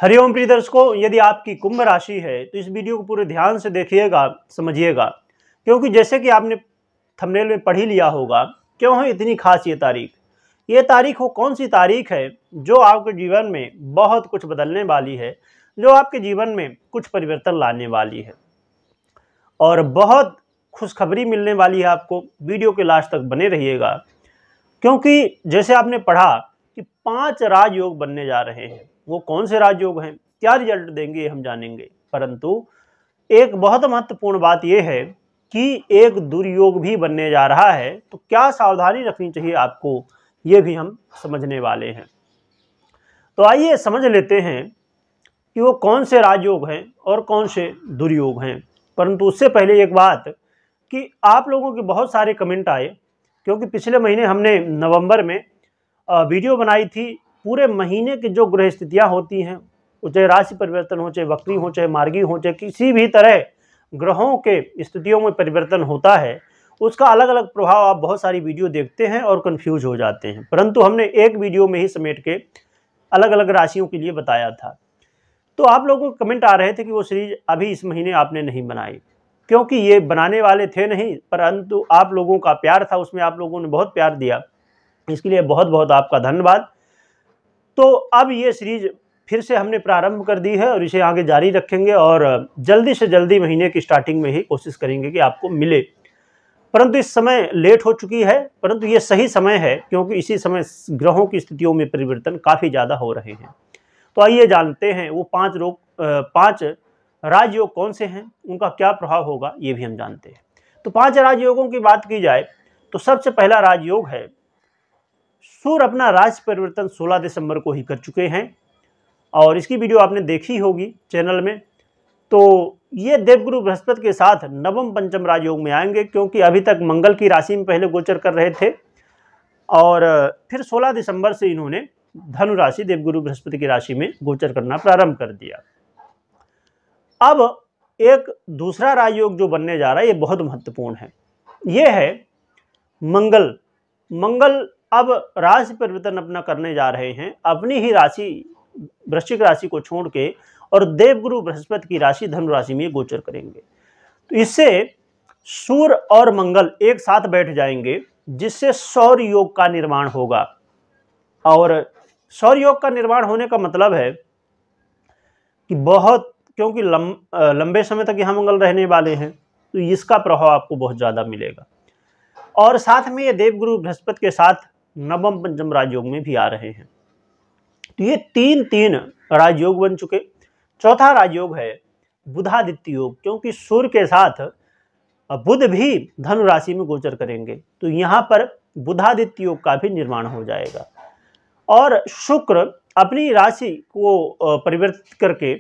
हरिओम प्रिय दर्शकों, यदि आपकी कुंभ राशि है तो इस वीडियो को पूरे ध्यान से देखिएगा, समझिएगा, क्योंकि जैसे कि आपने थंबनेल में पढ़ ही लिया होगा, क्यों है इतनी खास ये तारीख। ये तारीख वो कौन सी तारीख है जो आपके जीवन में बहुत कुछ बदलने वाली है, जो आपके जीवन में कुछ परिवर्तन लाने वाली है और बहुत खुशखबरी मिलने वाली है आपको। वीडियो के लास्ट तक बने रहिएगा, क्योंकि जैसे आपने पढ़ा कि 5 राजयोग बनने जा रहे हैं। वो कौन से राजयोग हैं, क्या रिजल्ट देंगे, हम जानेंगे। परंतु एक बहुत महत्वपूर्ण बात यह है कि एक दुर्योग भी बनने जा रहा है, तो क्या सावधानी रखनी चाहिए आपको, ये भी हम समझने वाले हैं। तो आइए समझ लेते हैं कि वो कौन से राजयोग हैं और कौन से दुर्योग हैं। परंतु उससे पहले एक बात कि आप लोगों के बहुत सारे कमेंट आए, क्योंकि पिछले महीने हमने नवंबर में वीडियो बनाई थी। पूरे महीने की जो ग्रह स्थितियाँ होती हैं, चाहे राशि परिवर्तन हो, चाहे वक्री हो, चाहे मार्गी हो, चाहे किसी भी तरह ग्रहों के स्थितियों में परिवर्तन होता है, उसका अलग अलग प्रभाव आप बहुत सारी वीडियो देखते हैं और कंफ्यूज हो जाते हैं। परंतु हमने एक वीडियो में ही समेट के अलग अलग राशियों के लिए बताया था। तो आप लोगों को कमेंट आ रहे थे कि वो सीरीज अभी इस महीने आपने नहीं बनाई, क्योंकि ये बनाने वाले थे नहीं, परंतु आप लोगों का प्यार था, उसमें आप लोगों ने बहुत प्यार दिया, इसके लिए बहुत बहुत आपका धन्यवाद। तो अब ये सीरीज फिर से हमने प्रारंभ कर दी है और इसे आगे जारी रखेंगे और जल्दी से जल्दी महीने की स्टार्टिंग में ही कोशिश करेंगे कि आपको मिले। परंतु इस समय लेट हो चुकी है, परंतु ये सही समय है, क्योंकि इसी समय ग्रहों की स्थितियों में परिवर्तन काफ़ी ज़्यादा हो रहे हैं। तो आइए जानते हैं वो 5 राजयोग कौन से हैं, उनका क्या प्रभाव होगा, ये भी हम जानते हैं। तो 5 राजयोगों की बात की जाए तो सबसे पहला राजयोग है, सूर्य अपना राशि परिवर्तन 16 दिसंबर को ही कर चुके हैं और इसकी वीडियो आपने देखी होगी चैनल में। तो ये देवगुरु बृहस्पति के साथ नवम पंचम राजयोग में आएंगे, क्योंकि अभी तक मंगल की राशि में पहले गोचर कर रहे थे और फिर 16 दिसंबर से इन्होंने धनु राशि देवगुरु बृहस्पति की राशि में गोचर करना प्रारंभ कर दिया। अब एक दूसरा राजयोग जो बनने जा रहा है, ये बहुत महत्वपूर्ण है। ये है मंगल। मंगल अब राशि परिवर्तन अपना करने जा रहे हैं, अपनी ही राशि वृश्चिक राशि को छोड़ के, और देवगुरु बृहस्पति की राशि धनु राशि में गोचर करेंगे। तो इससे सूर्य और मंगल एक साथ बैठ जाएंगे, जिससे सौर योग का निर्माण होगा। और सौर योग का निर्माण होने का मतलब है कि बहुत, क्योंकि लंबे समय तक यहाँ मंगल रहने वाले हैं, तो इसका प्रभाव आपको बहुत ज़्यादा मिलेगा। और साथ में ये देवगुरु बृहस्पति के साथ नवम पंचम राजयोग में भी आ रहे हैं। तो ये तीन राजयोग बन चुके। चौथा राजयोग है बुधादित्य योग, क्योंकि सूर्य के साथ बुध भी धनु राशि में गोचर करेंगे, तो यहाँ पर बुधादित्य योग का भी निर्माण हो जाएगा। और शुक्र अपनी राशि को परिवर्तित करके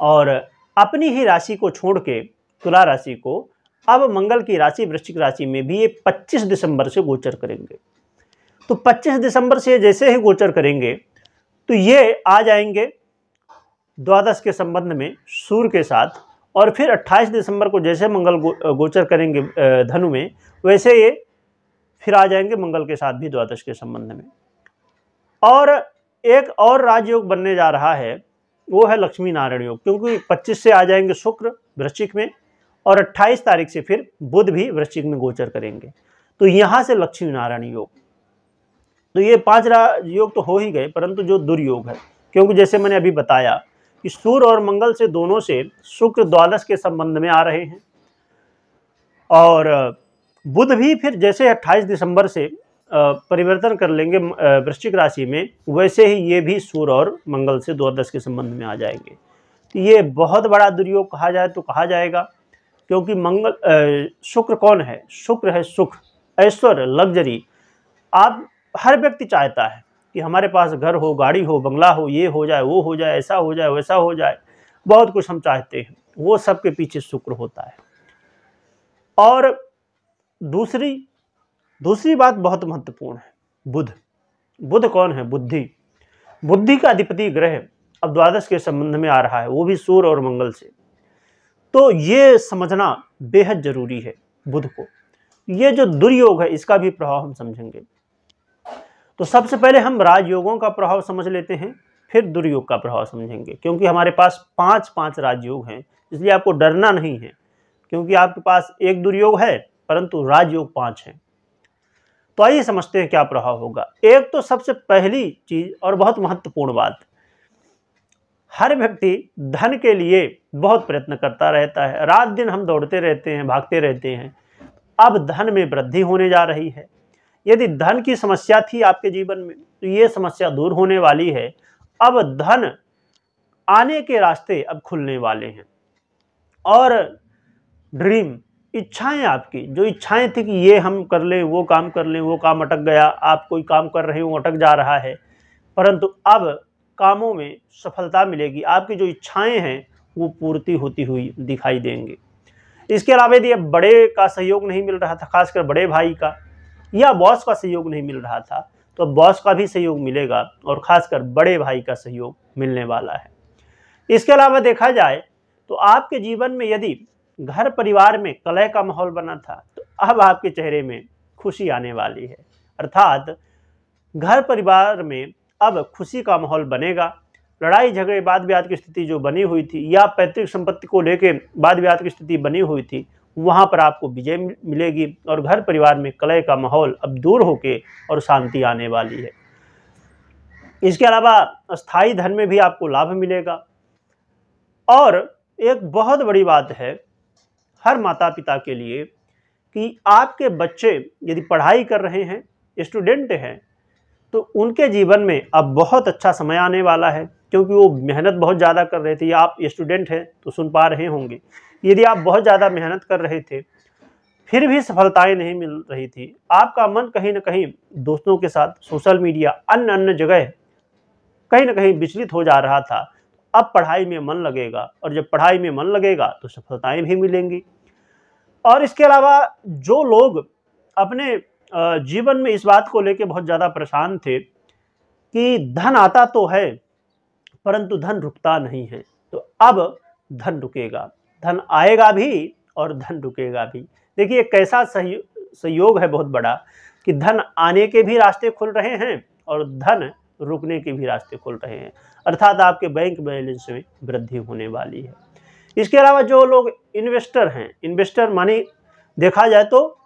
और अपनी ही राशि को छोड़ के तुला राशि को अब मंगल की राशि वृश्चिक राशि में भी ये 25 दिसंबर से गोचर करेंगे। तो 25 दिसंबर से जैसे ही गोचर करेंगे तो ये आ जाएंगे द्वादश के संबंध में सूर्य के साथ, और फिर 28 दिसंबर को जैसे मंगल गोचर करेंगे धनु में, वैसे ये फिर आ जाएंगे मंगल के साथ भी द्वादश के संबंध में। और एक और राजयोग बनने जा रहा है, वो है लक्ष्मी नारायण योग, क्योंकि 25 से आ जाएंगे शुक्र वृश्चिक में और 28 तारीख से फिर बुध भी वृश्चिक में गोचर करेंगे। तो यहाँ से लक्ष्मी नारायण योग। तो ये 5 राजयोग तो हो ही गए, परंतु जो दुर्योग है, क्योंकि जैसे मैंने अभी बताया कि सूर्य और मंगल से दोनों से शुक्र द्वादश के संबंध में आ रहे हैं, और बुध भी फिर जैसे 28 दिसंबर से परिवर्तन कर लेंगे वृश्चिक राशि में, वैसे ही ये भी सूर्य और मंगल से द्वादश के संबंध में आ जाएंगे। तो ये बहुत बड़ा दुर्योग कहा जाए तो कहा जाएगा, क्योंकि शुक्र कौन है? शुक्र है सुख, ऐश्वर्य, लग्जरी। आप हर व्यक्ति चाहता है कि हमारे पास घर हो, गाड़ी हो, बंगला हो, ये हो जाए, वो हो जाए, ऐसा हो जाए, वैसा हो जाए, बहुत कुछ हम चाहते हैं। वो सब के पीछे शुक्र होता है। और दूसरी बात बहुत महत्वपूर्ण है, बुध। बुध कौन है? बुद्धि। बुद्धि का अधिपति ग्रह अब द्वादश के संबंध में आ रहा है, वो भी सूर्य और मंगल से। तो ये समझना बेहद जरूरी है बुध को। ये जो दुर्योग है, इसका भी प्रभाव हम समझेंगे। तो सबसे पहले हम राजयोगों का प्रभाव समझ लेते हैं फिर दुर्योग का प्रभाव समझेंगे। क्योंकि हमारे पास 5 राजयोग हैं, इसलिए आपको डरना नहीं है, क्योंकि आपके पास एक दुर्योग है परंतु राजयोग 5 हैं। तो आइए समझते हैं क्या प्रभाव होगा। एक तो सबसे पहली चीज और बहुत महत्वपूर्ण बात, हर व्यक्ति धन के लिए बहुत प्रयत्न करता रहता है, रात दिन हम दौड़ते रहते हैं, भागते रहते हैं। अब धन में वृद्धि होने जा रही है। यदि धन की समस्या थी आपके जीवन में तो ये समस्या दूर होने वाली है। अब धन आने के रास्ते अब खुलने वाले हैं। और ड्रीम, इच्छाएं, आपकी जो इच्छाएं थी कि ये हम कर लें, वो काम कर लें, वो काम अटक गया, आप कोई काम कर रहे हो अटक जा रहा है, परंतु अब कामों में सफलता मिलेगी। आपकी जो इच्छाएं हैं वो पूर्ति होती हुई दिखाई देंगे। इसके अलावा यदि अब बड़े का सहयोग नहीं मिल रहा था, खासकर बड़े भाई का या बॉस का सहयोग नहीं मिल रहा था, तो बॉस का भी सहयोग मिलेगा और खासकर बड़े भाई का सहयोग मिलने वाला है। इसके अलावा देखा जाए तो आपके जीवन में यदि घर परिवार में कलह का माहौल बना था तो अब आपके चेहरे में खुशी आने वाली है। अर्थात घर परिवार में अब खुशी का माहौल बनेगा। लड़ाई झगड़े वाद विवाद की स्थिति जो बनी हुई थी या पैतृक संपत्ति को लेकर वाद विवाद की स्थिति बनी हुई थी, वहां पर आपको विजय मिलेगी और घर परिवार में कलह का माहौल अब दूर होके और शांति आने वाली है। इसके अलावा स्थायी धन में भी आपको लाभ मिलेगा। और एक बहुत बड़ी बात है हर माता पिता के लिए कि आपके बच्चे यदि पढ़ाई कर रहे हैं, स्टूडेंट हैं, तो उनके जीवन में अब बहुत अच्छा समय आने वाला है। क्योंकि वो मेहनत बहुत ज़्यादा कर रहे थे, या आप स्टूडेंट हैं तो सुन पा रहे होंगे, यदि आप बहुत ज़्यादा मेहनत कर रहे थे फिर भी सफलताएं नहीं मिल रही थी, आपका मन कहीं ना कहीं दोस्तों के साथ, सोशल मीडिया, अन्य जगह कहीं ना कहीं विचलित हो जा रहा था, अब पढ़ाई में मन लगेगा और जब पढ़ाई में मन लगेगा तो सफलताएं भी मिलेंगी। और इसके अलावा जो लोग अपने जीवन में इस बात को लेकर बहुत ज़्यादा परेशान थे कि धन आता तो है परंतु धन रुकता नहीं है, तो अब धन रुकेगा, धन आएगा भी और धन रुकेगा भी। देखिए कैसा सहयोग है बहुत बड़ा कि धन आने के भी रास्ते खुल रहे हैं और धन रुकने के भी रास्ते खुल रहे हैं। अर्थात आपके बैंक बैलेंस में वृद्धि होने वाली है। इसके अलावा जो लोग इन्वेस्टर हैं, इन्वेस्टर देखा जाए तो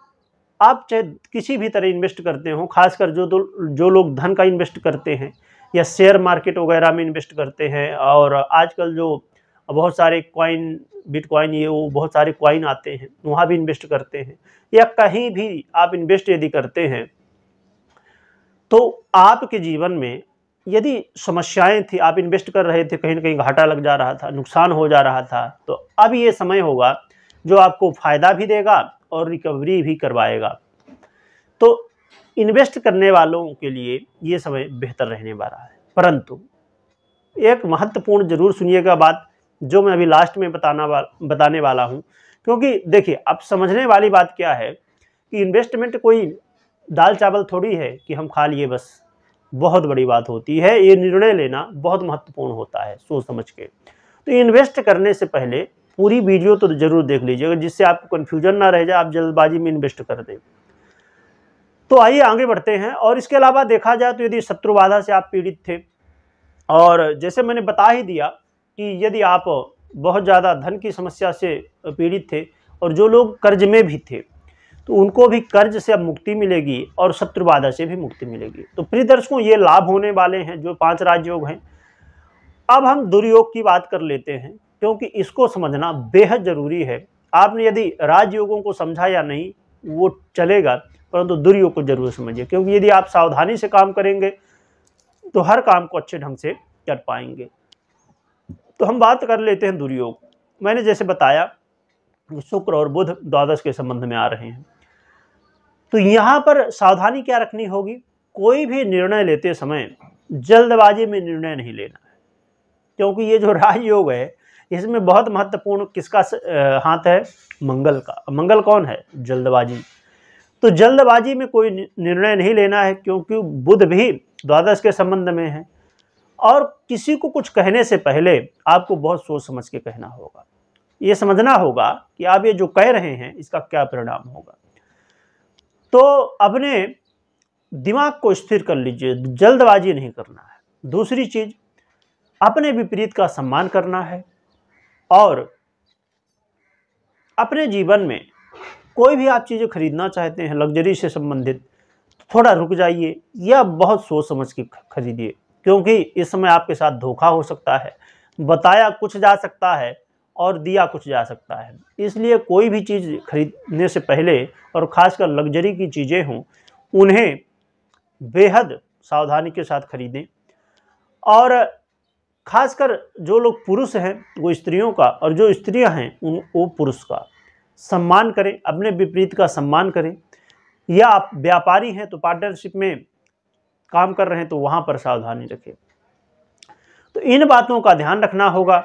आप चाहे किसी भी तरह इन्वेस्ट करते हो, खासकर जो लोग धन का इन्वेस्ट करते हैं या शेयर मार्केट वगैरह में इन्वेस्ट करते हैं, और आजकल जो बहुत सारे कॉइन, बिटकॉइन, ये वो बहुत सारे कॉइन आते हैं, वहाँ भी इन्वेस्ट करते हैं, या कहीं भी आप इन्वेस्ट यदि करते हैं तो आपके जीवन में यदि समस्याएं थी, आप इन्वेस्ट कर रहे थे, कहीं ना कहीं घाटा लग जा रहा था, नुकसान हो जा रहा था, तो अब ये समय होगा जो आपको फायदा भी देगा और रिकवरी भी करवाएगा। तो इन्वेस्ट करने वालों के लिए ये समय बेहतर रहने वाला है। परंतु एक महत्वपूर्ण जरूर सुनिएगा बात, जो मैं अभी लास्ट में बताने वाला हूँ। क्योंकि देखिए अब समझने वाली बात क्या है कि इन्वेस्टमेंट कोई दाल चावल थोड़ी है कि हम खा लिए बस, बहुत बड़ी बात होती है। ये निर्णय लेना बहुत महत्वपूर्ण होता है सोच समझ के। तो इन्वेस्ट करने से पहले पूरी वीडियो तो जरूर देख लीजिएगा, जिससे आपको कन्फ्यूजन ना रह जाए, आप जल्दबाजी में इन्वेस्ट कर दें। तो आइए आगे बढ़ते हैं। और इसके अलावा देखा जाए तो यदि शत्रु बाधा से आप पीड़ित थे, और जैसे मैंने बता ही दिया कि यदि आप बहुत ज़्यादा धन की समस्या से पीड़ित थे और जो लोग कर्ज में भी थे, तो उनको भी कर्ज से अब मुक्ति मिलेगी और शत्रु बाधा से भी मुक्ति मिलेगी। तो प्रिय दर्शकों, ये लाभ होने वाले हैं जो 5 राजयोग हैं। अब हम दुर्योग की बात कर लेते हैं, क्योंकि इसको समझना बेहद जरूरी है। आपने यदि राजयोगों को समझा या नहीं वो चलेगा, परंतु दुर्योग को जरूर समझिए, क्योंकि यदि आप सावधानी से काम करेंगे तो हर काम को अच्छे ढंग से कर पाएंगे। तो हम बात कर लेते हैं दुर्योग। मैंने जैसे बताया शुक्र और बुध द्वादश के संबंध में आ रहे हैं, तो यहाँ पर सावधानी क्या रखनी होगी, कोई भी निर्णय लेते समय जल्दबाजी में निर्णय नहीं लेना है। क्योंकि ये जो राजयोग है इसमें बहुत महत्वपूर्ण किसका हाथ है, मंगल का। मंगल कौन है, जल्दबाजी। तो जल्दबाजी में कोई निर्णय नहीं लेना है, क्योंकि बुध भी द्वादश के संबंध में है। और किसी को कुछ कहने से पहले आपको बहुत सोच समझ के कहना होगा, ये समझना होगा कि आप ये जो कह रहे हैं इसका क्या परिणाम होगा। तो अपने दिमाग को स्थिर कर लीजिए, जल्दबाजी नहीं करना है। दूसरी चीज, अपने विपरीत का सम्मान करना है और अपने जीवन में कोई भी आप चीज़ें खरीदना चाहते हैं लग्जरी से संबंधित, थोड़ा रुक जाइए या बहुत सोच समझ के खरीदिए, क्योंकि इस समय आपके साथ धोखा हो सकता है। बताया कुछ जा सकता है और दिया कुछ जा सकता है। इसलिए कोई भी चीज़ खरीदने से पहले और ख़ासकर लग्जरी की चीज़ें हों, उन्हें बेहद सावधानी के साथ खरीदें। और ख़ासकर जो लोग पुरुष हैं वो स्त्रियों का, और जो स्त्रियां हैं वो पुरुष का सम्मान करें, अपने विपरीत का सम्मान करें। या आप व्यापारी हैं तो पार्टनरशिप में काम कर रहे हैं तो वहाँ पर सावधानी रखें। तो इन बातों का ध्यान रखना होगा।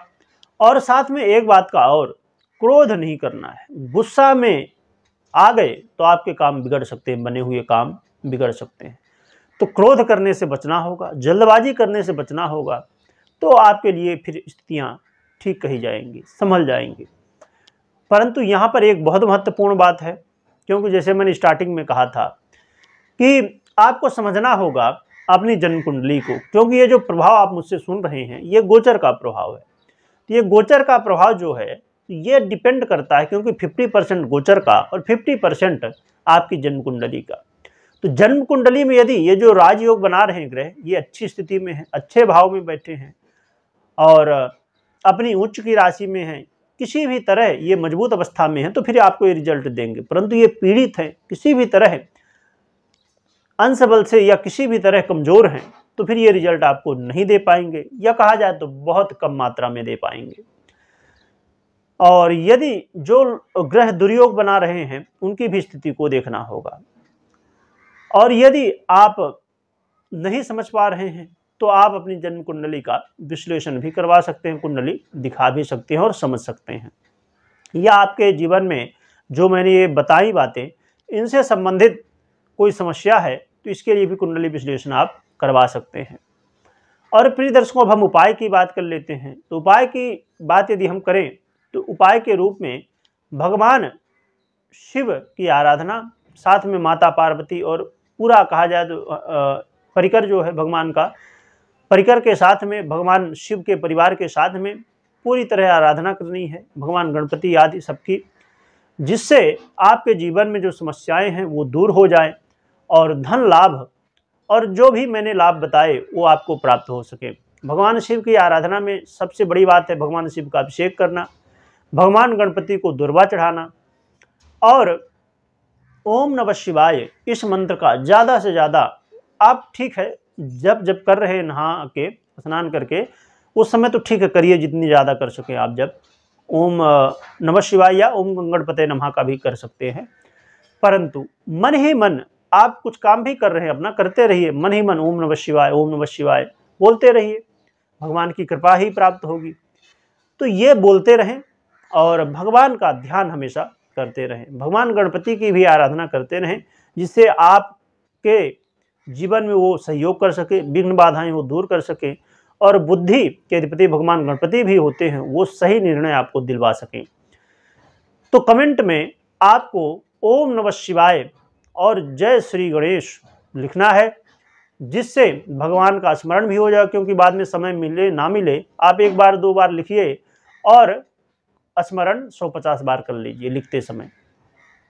और साथ में एक बात का और, क्रोध नहीं करना है। गुस्सा में आ गए तो आपके काम बिगड़ सकते हैं, बने हुए काम बिगड़ सकते हैं। तो क्रोध करने से बचना होगा, जल्दबाजी करने से बचना होगा, तो आपके लिए फिर स्थितियाँ ठीक कही जाएंगी, संभल जाएंगी। परंतु यहाँ पर एक बहुत महत्वपूर्ण बात है, क्योंकि जैसे मैंने स्टार्टिंग में कहा था कि आपको समझना होगा अपनी जन्म कुंडली को, क्योंकि ये जो प्रभाव आप मुझसे सुन रहे हैं ये गोचर का प्रभाव है। तो ये गोचर का प्रभाव जो है ये डिपेंड करता है, क्योंकि 50% गोचर का और 50% आपकी जन्म कुंडली का। तो जन्म कुंडली में यदि ये जो राजयोग बना रहे हैं ग्रह, ये अच्छी स्थिति में है, अच्छे भाव में बैठे हैं और अपनी उच्च की राशि में हैं, किसी भी तरह ये मजबूत अवस्था में है, तो फिर आपको ये रिजल्ट देंगे। परंतु ये पीड़ित हैं, किसी भी तरह अंश बल से या किसी भी तरह कमजोर हैं, तो फिर ये रिजल्ट आपको नहीं दे पाएंगे, या कहा जाए तो बहुत कम मात्रा में दे पाएंगे। और यदि जो ग्रह दुर्योग बना रहे हैं उनकी भी स्थिति को देखना होगा। और यदि आप नहीं समझ पा रहे हैं तो आप अपनी जन्म कुंडली का विश्लेषण भी करवा सकते हैं, कुंडली दिखा भी सकते हैं और समझ सकते हैं। या आपके जीवन में जो मैंने ये बताई बातें, इनसे संबंधित कोई समस्या है तो इसके लिए भी कुंडली विश्लेषण आप करवा सकते हैं। और प्रिय दर्शकों, अब हम उपाय की बात कर लेते हैं। तो उपाय की बात यदि हम करें तो उपाय के रूप में भगवान शिव की आराधना, साथ में माता पार्वती और पूरा कहा जाए तो परिकर जो है भगवान का, परिकर के साथ में भगवान शिव के परिवार के साथ में पूरी तरह आराधना करनी है, भगवान गणपति आदि सबकी, जिससे आपके जीवन में जो समस्याएं हैं वो दूर हो जाएं और धन लाभ और जो भी मैंने लाभ बताए वो आपको प्राप्त हो सके। भगवान शिव की आराधना में सबसे बड़ी बात है भगवान शिव का अभिषेक करना, भगवान गणपति को दुर्वा चढ़ाना और ओम नमः शिवाय इस मंत्र का ज़्यादा से ज़्यादा आप, ठीक है जब जब कर रहे हैं नहा के स्नान करके उस समय तो ठीक है करिए, जितनी ज़्यादा कर सकें आप। जब ओम नमः शिवाय या ओम गणपते नमः का भी कर सकते हैं, परंतु मन ही मन आप कुछ काम भी कर रहे हैं अपना, करते रहिए, मन ही मन ओम नमः शिवाय बोलते रहिए, भगवान की कृपा ही प्राप्त होगी। तो ये बोलते रहें और भगवान का ध्यान हमेशा करते रहें, भगवान गणपति की भी आराधना करते रहें, जिससे आपके जीवन में वो सहयोग कर सके, विघ्न बाधाएं वो दूर कर सके और बुद्धि के अधिपति भगवान गणपति भी होते हैं, वो सही निर्णय आपको दिलवा सकें। तो कमेंट में आपको ओम नमः शिवाय और जय श्री गणेश लिखना है, जिससे भगवान का स्मरण भी हो जाए, क्योंकि बाद में समय मिले ना मिले आप एक बार दो बार लिखिए और स्मरण 150 बार कर लीजिए लिखते समय,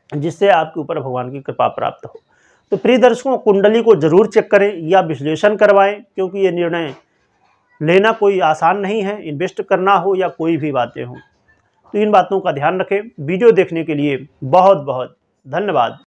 जिससे आपके ऊपर भगवान की कृपा प्राप्त हो। तो प्रिय दर्शकों, कुंडली को जरूर चेक करें या विश्लेषण करवाएं, क्योंकि ये निर्णय लेना कोई आसान नहीं है, इन्वेस्ट करना हो या कोई भी बातें हों। तो इन बातों का ध्यान रखें। वीडियो देखने के लिए बहुत बहुत धन्यवाद।